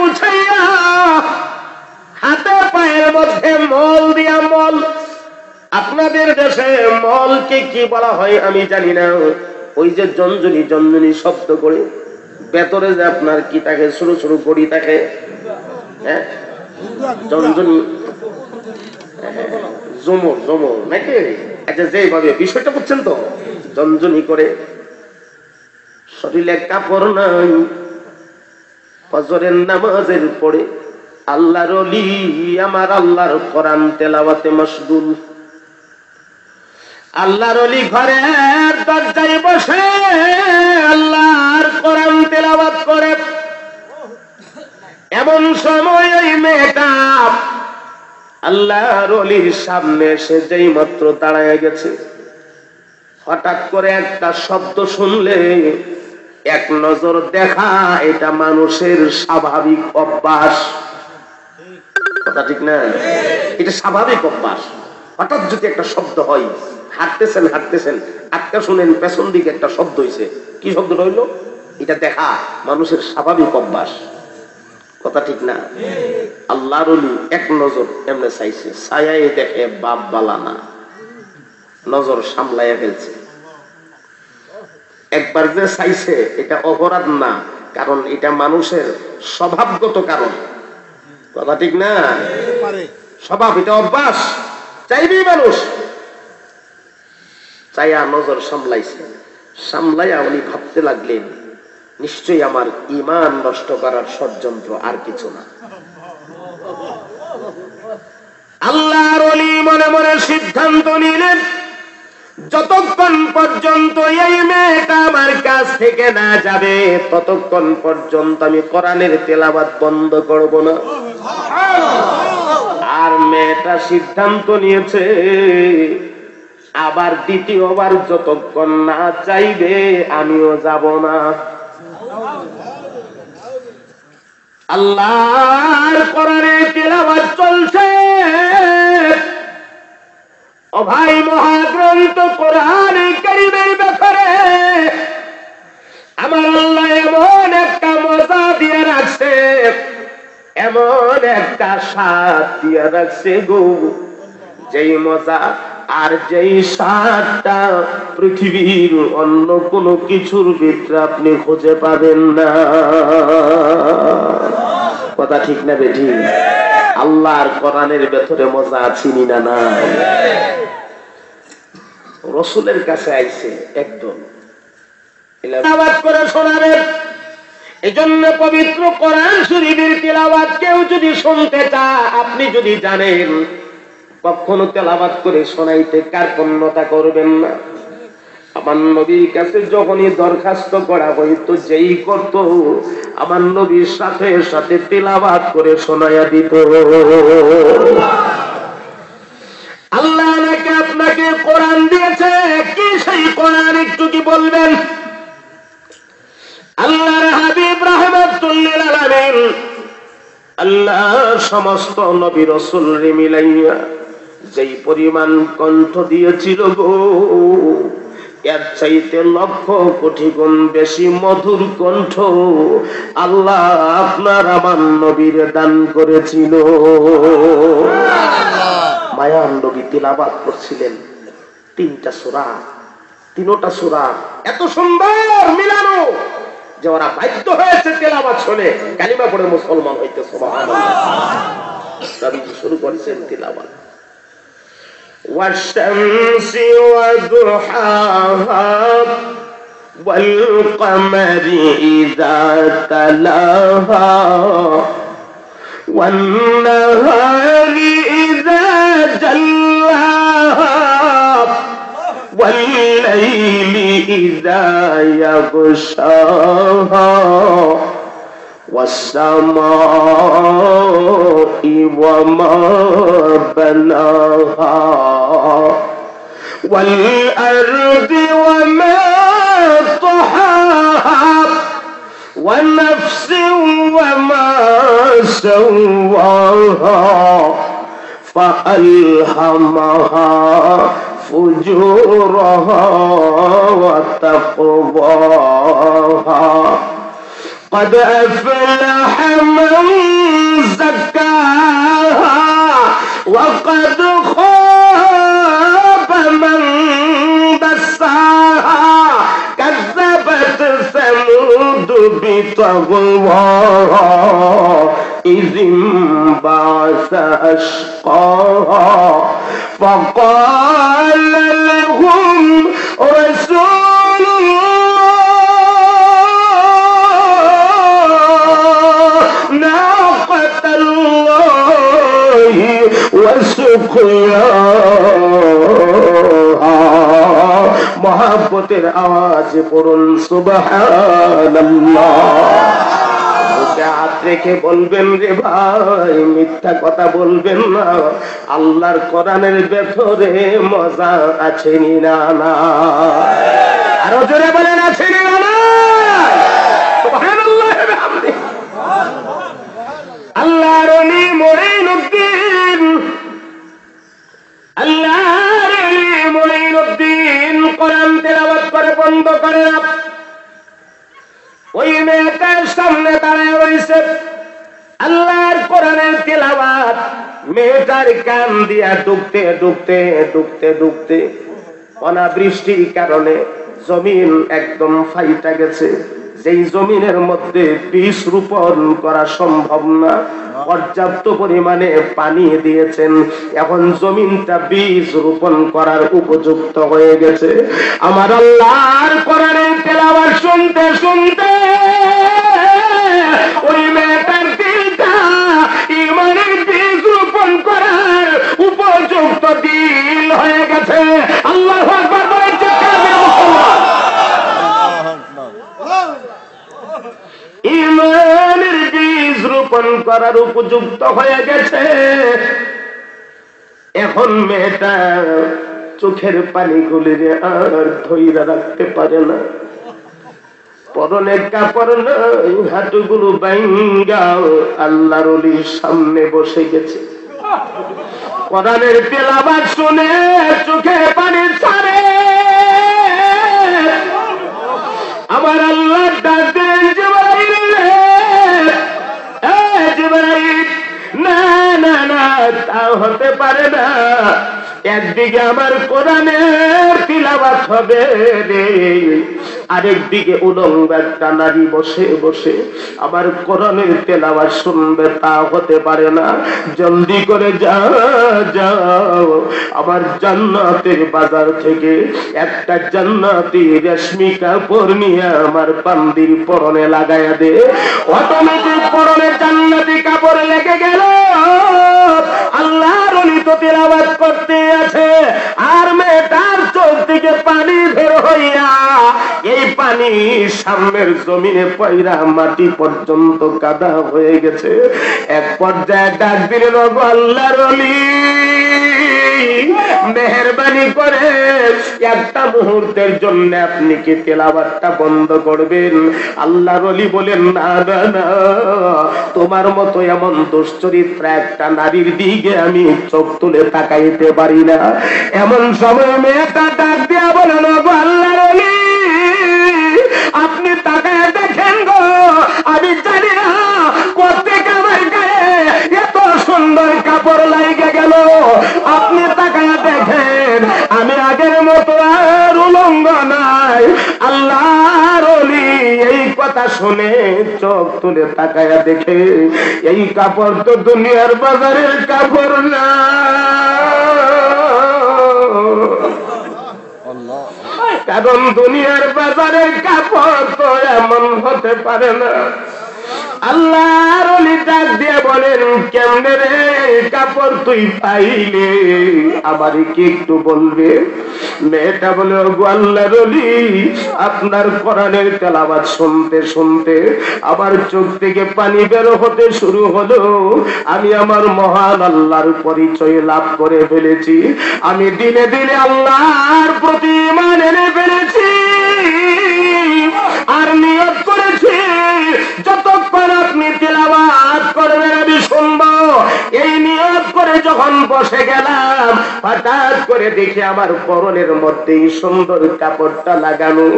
উঠাইয়া হাতে পায়ের মধ্যে মল দিয়া মল। আপনাদের দেশে মলকে কি বলা হয় আমি জানি না। ওই যে জঞ্জনি জঞ্জনি শব্দ করে ভেতরে যে আপনার কি থাকে, ছোট ছোট গড়ি থাকে, হ্যাঁ জঞ্জনি জমর জমর নাকি? আচ্ছা যেভাবে বিষয়টা বুঝছেন তো, জঞ্জনি করে শরীরে কাপড় নাই, ফজরের নামাজের পরে আল্লাহর ওলি আমার আল্লাহর কোরআন তেলাওয়াতে মশগুল। আল্লাহর ওলি ঘরের দরজায় বসে আল্লাহর কোরআন তেলাওয়াত করে। এমন সময় ওই মেয়েটা আল্লাহর ওলির সামনে এসে যেই মাত্র দাঁড়ায় গেছে, হঠাৎ করে একটা শব্দ শুনলে এক নজর দেখা এটা মানুষের স্বাভাবিক অভ্যাস। কথা ঠিক না? এটা স্বাভাবিক অভ্যাস। হঠাৎ যদি একটা শব্দ হয়, হাঁটতেছেন হাঁটতেছেন আটকা শুনেন পেছন দিকে একটা শব্দ হয়েছে, কি শব্দ রইল? এটা দেখা মানুষের স্বাভাবিক অভ্যাস। কথা ঠিক না? আল্লাহর ওলি এক নজর এমনি চাইছে, ছায়ায় দেখে বাপ বালানা, নজর সামলাইয়া ফেলছে। একবার যে চাইছে এটা অপরাধ না, কারণ এটা মানুষের স্বভাবগত কারণ। কথা ঠিক না? স্বভাব, এটা অভ্যাস, চাইবেই মানুষ। চাইয়া নজর সামলাইছে, সামলাইয়া উনি ভাবতে লাগলেন নিশ্চয়ই আমার ঈমান নষ্ট করার ষড়যন্ত্র, আর কিছু না। আল্লাহর ওলি মনে মনে সিদ্ধান্ত নিলেন যতক্ষণ পর্যন্ত এই মেয়েটা আমার কাছ থেকে না যাবে ততক্ষণ পর্যন্ত আমি কোরআনের তেলাওয়াত বন্ধ করব না। আর মেয়েটা সিদ্ধান্ত নিয়েছে আবার দ্বিতীয়বার যতক্ষণ না চাইবে আমিও যাব না। আল্লাহর কোরআনের তেলাওয়াত চলছে। ও ভাই, মহাগ্রন্থ কোরআন কারীমের ব্যাপারে আমার আল্লাহ এমন একটা মজা দিয়ে রাখছে, এমন একটা স্বাদ দিয়ে রাখছে গো, যেই মজা আর যেই স্বাদটা পৃথিবীর অন্য কোনো কিছুর ভিতরে আপনি খুঁজে পাবেন না। কথা ঠিক না বেঠি? আল্লাহর কোরআনের ভেতরে মজা চিনি না নাই। রাসূলের কাছে আইছে একদম তেলাওয়াত করে শোনাবেন। এজন্য পবিত্র কোরআন শরীফের তেলাওয়াত কেউ যদি শুনতে চায়, আপনি যদি জানেন কখনো তেলাওয়াত করে শোনাইতে কার্পণ্যতা করবেন না। আমার নবীর কাছে যখনই দরখাস্ত করা হইতো, যেই করত আমার নবীর সাথে সাথে তেলাওয়াত করে শোনায়া দিত। আল্লাহ নাকি আপনাকে কোরআন দিয়েছে, কি সেই কোরআন একটু কি বলবেন? আল্লাহর হাবিব রাহমাতুল লিল আলামিন আল্লাহ সমস্ত নবী রাসূলরে মিলাইয়া যেই পরিমাণ কণ্ঠ দিয়েছিল গো, এর চাইতে লক্ষ কোটি গুণ বেশি মধুর কণ্ঠ আল্লাহ আপনার আমার নবীর দান করেছিল। মায়ার নবী তিলাওয়াত করছিলেন তিনটা সূরা, তিনটা সূরা এত সুন্দর মিলানো যে ওরা বাধ্য হয়েছে তেলাওয়াত শুনে কালিমা পড়ে মুসলমান হইতে। সুবহানাল্লাহ। নবী শুরু করেছেন তিলাওয়াত। والشمس وضحاها والقمر إذا تلاها والنهار إذا جلاها والليل إذا يغشاها والسماء وما بناها والأرض وما طحاها ونفس وما سواها فألهمها فجورها وتقواها قد أفلح من زكاها وقد خاب من دساها كذبت ثمود بطغواها إذ انبعث أشقاها فقال لهم رسول الله ناقة الله وسقياها محبতের আওয়াজে পড়ুন সুবহানাল্লাহ। হাত রেখে বলবেন রে ভাই, মিথ্যা কথা বলবেন না, আল্লাহর কোরআনের ভেতরে মজা আছে না? না, আরো জোরে বলেন আছে না? সুবহানাল্লাহ। আল্লাহর ওলি মুঈনুদ্দিন, আল্লাহর ওলি মুঈনুদ্দিন কোরআন তেলাওয়াত করে বন্ধ করে না। ওই মেয়েটার সামনে দাঁড়ায় রয়েছে আল্লাহর কোরআনের তেলাওয়াত, মেয়েটার কান দিয়া ডুবতে ডুবতে ডুবতে ডুবতে অনাবৃষ্টির কারণে জমিন একদম ফাইটা গেছে। যেই জমিনের মধ্যে বীজ রোপণ করা সম্ভব না, পর্যাপ্ত পরিমাণে পানি দিয়েছেন, এখন জমিনটা বীজ রোপণ করার উপযুক্ত হয়ে গেছে। আমার আল্লাহর কোরআনের তেলাওয়াত শুনতে শুনতে ওই মেয়েটার দিলটা ঈমানের বীজ রোপণ করার উপযুক্ত দিল হয়ে গেছে। আল্লাহু আকবার বলেন, চিৎকার দিয়ে মুসলমান। ঈমানের বীজ রোপণ করার উপযুক্ত হয়ে গেছে। এখন মেয়েটা চোখের পানিগুলি আর ধইরা রাখতে পারে না, পরনের কাপড় নাই, হাঁটুগুলো বাইঙ্গা আল্লাহর ওলির সামনে বসে গেছে। কোরআনের তেলাওয়াত শুনে চোখে পানি ছাড়ে। আমার আল্লাহ ডাকেন, জিবরাইল, জিবরাইল, না না না, তা হতে পারে না। একদিকে আমার কোরআনের তিলাওয়াত হবে রে, আরেকদিকে উলঙ্গ একটা নারী বসে বসে আমার কোরআনের তেলাওয়াত শুনবে, তা হতে পারে না। জলদি করে যাও, আমার জান্নাতের বাজার থেকে একটা জান্নাতি রেশমি কাপড় নিয়ে আমার বান্দির পরনে লাগাইয়া দে। অটোমেটিক পরনে জান্নাতি কাপড় লেগে গেল। আল্লাহর ওলি তো তিলাওয়াত করতে আছে, আর মেয়েটার চোখ থেকে পানি বের হইয়া এই পানি সামনের জমিনে পয়রা মাটি পর্যন্ত কাদা হয়ে গেছে। এক পর্যায়ে ডাক দিলেন, ওগো আল্লাহর ওলি, মেহেরবানি করে একটা মুহূর্তের জন্য আপনি কি তেলাওয়াতটা বন্ধ করবেন? আল্লাহর ওলি বলেন, না না না, তোমার মতো এমন দুশ্চরিত্র একটা নারীর দিকে আমি চোখ তুলে তাকাইতে পারি না। এমন সময় মেয়েটা ডাক দিয়া বলেন, ওগো আল্লাহর ওলি, আপনি তাকায় দেখেন গো, আমি জানি না কোত্থেকে আমার গায়ে এত সুন্দর কাপড় লাগে গেল। আপনি তাকায় দেখেন, আমি আগের মতো আর উলঙ্গ নাই। আল্লাহর ওলি এই কথা শুনে চোখ তুলে তাকায়া দেখে, এই কাপড় তো দুনিয়ার বাজারের কাপড় না। কারণ দুনিয়ার বাজারের কাপড় তো এমন হতে পারে না। আল্লাহর ওলি ডাক দিয়ে বলেন, কেমনে রে কাপড় তুই পাইলে, আমারে কি একটু বলবে? মেয়েটা বলে, ওগো আল্লাহর ওলি, আপনার কোরআনের তেলাওয়াত শুনতে শুনতে আমার চোখ থেকে পানি বের হতে শুরু হলো। আমি আমার মহান আল্লাহর পরিচয় লাভ করে ফেলেছি। আমি দিনে দিনে আল্লাহর প্রতি ঈমান এনে ফেলেছি, আর নিয়ত করেছি যতক্ষণ আপনি তেলাওয়াত করবেন আমি শুনবো। এই নিয়ত করে যখন বসে গেলাম, হঠাৎ করে দেখি আমার পরনের মধ্যে সুন্দর কাপড়টা লাগানো।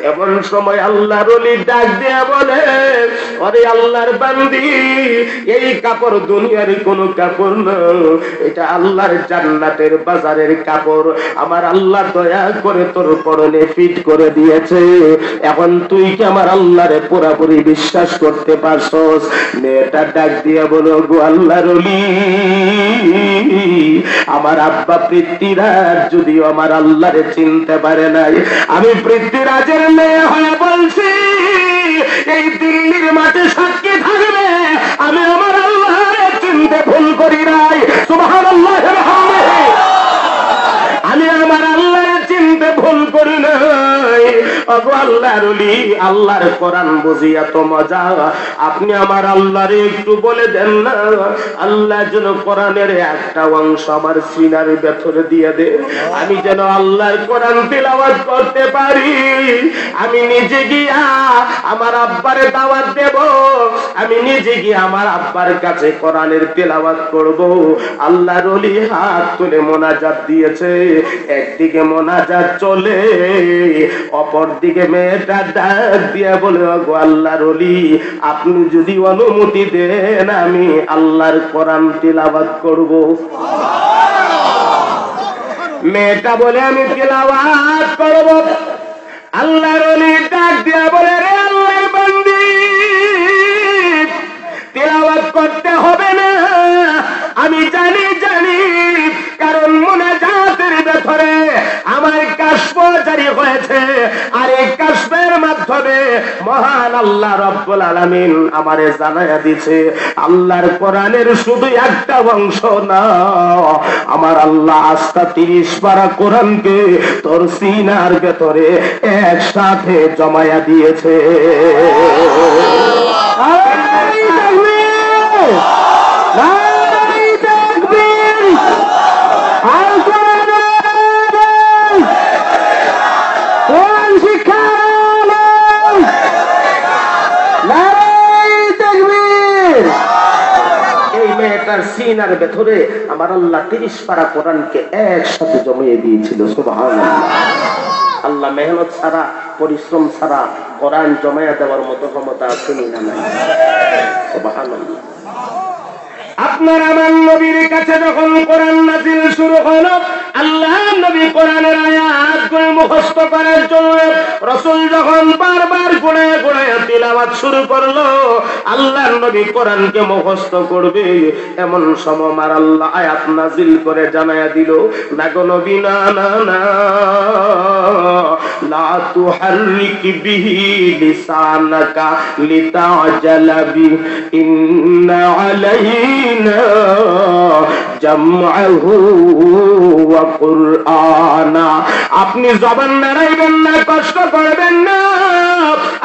এমন সময় আল্লাহর ওলি ডাক দিয়ে বলে, ওরে আল্লাহর বান্দি, এই কাপড় দুনিয়ার কোন কাপড় না, এটা আল্লাহর জান্নাতের বাজারের কাপড়। আমার আল্লাহ দয়া করে তোর পরনে ফিট করে দিয়েছে। এখন তুই কি আমার আল্লাহরে পুরোপুরি বিশ্বাস করতে পারছস? মেয়েটা ডাক দিয়ে বলো, গো আল্লাহর ওলি, আমার আব্বা পৃথ্বীরাজ যদিও আমার আল্লাহরে চিনতে পারে নাই, আমি পৃথ্বীরাজের মেয়ে হয়ে বলছি, এই দিল্লির মাঠে সাক্ষী থাকবে আমি আমার আল্লাহরে চিনতে ভুল করি নাই। সুবহানাল্লাহ, আমি আমার আল্লাহরে চিনতে ভুল করি নাই। ওগো আল্লাহর ওলি, আল্লাহর কোরআন বুঝি এত মজা, আপনি আমার আল্লাহরে একটু বলে দেন না, আল্লাহ যেন কোরআনের একটা অংশ আমার সিনার ভেতরে দিয়ে দে, আমি যেন আল্লাহর কোরআন তিলাওয়াত করতে পারি। আমি নিজে গিয়া আমার আব্বারে দাওয়াত দেব, আমি নিজে গিয়ে আমার আব্বার কাছে কোরআনের তিলাওয়াত করব। আল্লাহর ওলি হাত তুলে মোনাজাত দিয়েছে, একদিকে মোনাজাত চলে, অপর দিকে মেয়েটা ডাক দিয়ে বলে, গো আল্লাহর ওলি, আপনি যদি অনুমতি দেন আমি আল্লাহর কোরআন তিলাওয়াত করব। মেয়েটা বলে, আমি তিলাওয়াত করব। আল্লাহর ওলি ডাক দিয়ে বলে, রে আল্লাহর বান্দি, তিলাওয়াত করতে হবে না, আমি জানি, কারণ মুনাজাতের ভেতরে আমার কাশফ জারি হয়েছে, আর এই কাশফের মাধ্যমে মহান আল্লাহ রব্বুল আলামিন আমারে জানায়া দিয়েছে, আল্লাহর কোরআনের শুধু একটা অংশ না, আমার আল্লাহ আস্থা 30 পারা কোরআনকে তোর সিনার ভেতরে একসাথে জমায়া দিয়েছে। সিনার ভেতরে আমার আল্লাহ 30 পারা কোরআনকে একসাথে জমিয়ে দিয়েছিল। সুবহানাল্লাহ। আল্লাহ মেহনত ছাড়া, পরিশ্রম ছাড়া কোরআন জমায়া দেওয়ার মতো ক্ষমতা আছে না নাই? সুবহানাল্লাহ। আপনার আমার নবীর কাছে যখন কোরআন নাযিল শুরু হলো, আল্লাহ নবী কোরআনের আয়াতগুলো মুখস্থ করার জন্য রাসূল যখন বারবার গুনায় গুনায় তিলাওয়াত শুরু করলো, আল্লাহর নবী কোরআনকে মুখস্থ করবে, এমন সময় আমার আল্লাহ আয়াত নাযিল করে জানায়া দিল, না গো নবী, না না না, লা তুহাররিক বিহি লিসানাকা লিতাজালা বি, ইন্না আলাইনা জামআহু ওয়া কুরআনা। আপনি জবান নাড়াইবেন না, কষ্ট করবেন না,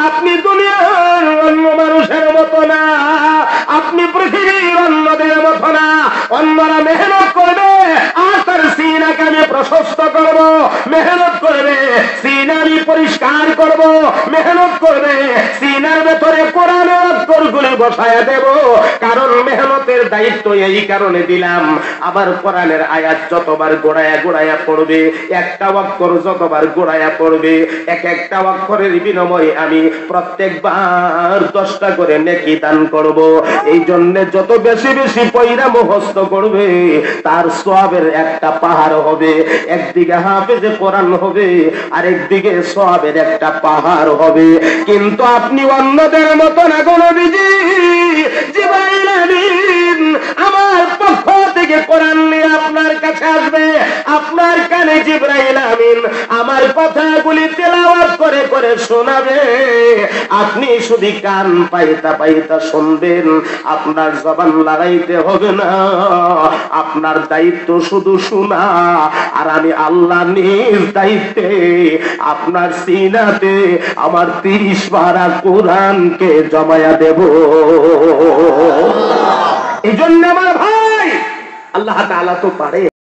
আপনি দুনিয়ার অন্য মানুষের মতো না, আপনি পৃথিবীর অন্যদের মতো না। অন্যরা মেহনত করবে আর তার সিনাকে আমি প্রশস্ত করব, মেহনত করবে সিনা আমি পরিষ্কার করব, মেহনত করবে সিনার ভেতরে কোরআনের অক্ষরগুলি বসায়া দেব, কারণ মেহনতের দায়িত্ব এই কারণে দিলাম, আবার কোরআনের আয়াত যতবার গোড়ায়া গোড়ায়া পড়বে, একটা অক্ষর যতবার গোড়ায়া পড়বে, এক একটা অক্ষরের বিনিময়ে আমি প্রত্যেকবার 10টা করে নেকি দান করব। এই জন্য যত বেশি বেশি পয়রা মুখস্থ করবে তার সওয়াবের একটা পাহাড় হবে, একদিকে হাফেজে কোরআন হবে আর একদিকে সওয়াবের একটা পাহাড় হবে। কিন্তু আপনি অন্যদের মতো না, গো নবীজি, জিবরাইল আমিন আমার পক্ষ থেকে কোরআন নিয়ে আপনার কাছে আসবে, আপনার কানে জিবরাইল আমিন আমার কথাগুলি তেলাওয়াত করে করে শোনাবে, আপনি শুধু কান পাইতা পাইতা শুনবেন, আপনার জবান লড়াইতে হবে না, আপনার দায়িত্ব শুধু শোনা, আর আমি আল্লাহ নিজ দায়িত্বে আপনার সিনাতে আমার 30 পারা কোরআনকে জমায়া দেব। এই জন্য আমার ভাই, আল্লাহ তাআলা তো পারে।